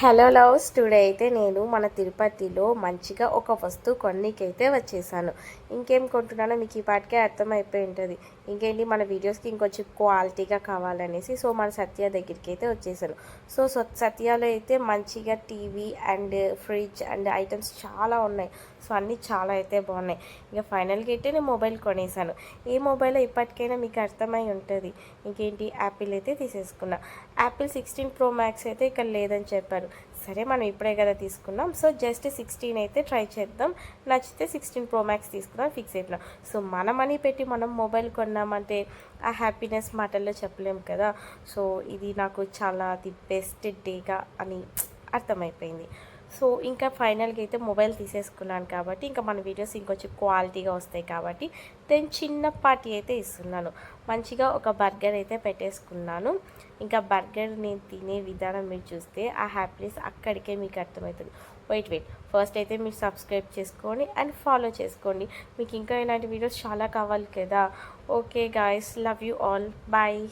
Hello loves, today అయితే నేను మన తిరుపతిలో మంచిగా ఒక వస్తువు కొన్నికైతే వచ్చేసాను. ఇంకేం కొంటున్నానో మీకు ఈ పాటికే అర్థమైపోయి ఉంటుంది. ఇంకేంటి మన వీడియోస్కి ఇంకొంచెం క్వాలిటీగా కావాలనేసి సో మన సత్య దగ్గరికి అయితే వచ్చేసాను. సో సత్యాలో అయితే మంచిగా TV and fridge and items చాలా ఉన్నాయి. సో అన్నీ చాలా అయితే బాగున్నాయి. ఇక ఫైనల్గా అయితే నేను మొబైల్ కొనేసాను. ఏ మొబైల్ ఇప్పటికైనా మీకు అర్థమై ఉంటుంది. ఇంకేంటి యాపిల్ అయితే తీసేసుకున్నా. యాపిల్ 16 Pro Max అయితే ఇక్కడ లేదని చెప్పారు. సరే మనం ఇప్పుడే కదా తీసుకున్నాం, సో జస్ట్ 16 అయితే ట్రై చేద్దాం, నచ్చితే 16 Pro Max తీసుకున్నాం, ఫిక్స్ అయిపోయినాం. సో మన మనీ పెట్టి మనం మొబైల్ కొన్నామంటే ఆ హ్యాపీనెస్ మాటల్లో చెప్పలేము కదా. సో ఇది నాకు చాలా ది బెస్ట్ డేగా అని అర్థమైపోయింది. సో ఇంకా ఫైనల్గా అయితే మొబైల్ తీసేసుకున్నాను కాబట్టి ఇంకా మన వీడియోస్ ఇంకొంచెం క్వాలిటీగా వస్తాయి కాబట్టి దెన్ చిన్నపాటి అయితే ఇస్తున్నాను. మంచిగా ఒక బర్గర్ అయితే పెట్టేసుకున్నాను. ఇంకా బర్గర్ నేను తినే విధానం మీరు చూస్తే ఆ హ్యాపీనెస్ అక్కడికే మీకు అర్థమవుతుంది. వెయిట్ ఫస్ట్ అయితే మీరు సబ్స్క్రైబ్ చేసుకోండి అండ్ ఫాలో చేసుకోండి. మీకు ఇంకా ఇలాంటి వీడియోస్ చాలా కావాలి కదా. Okay guys, love you all, bye.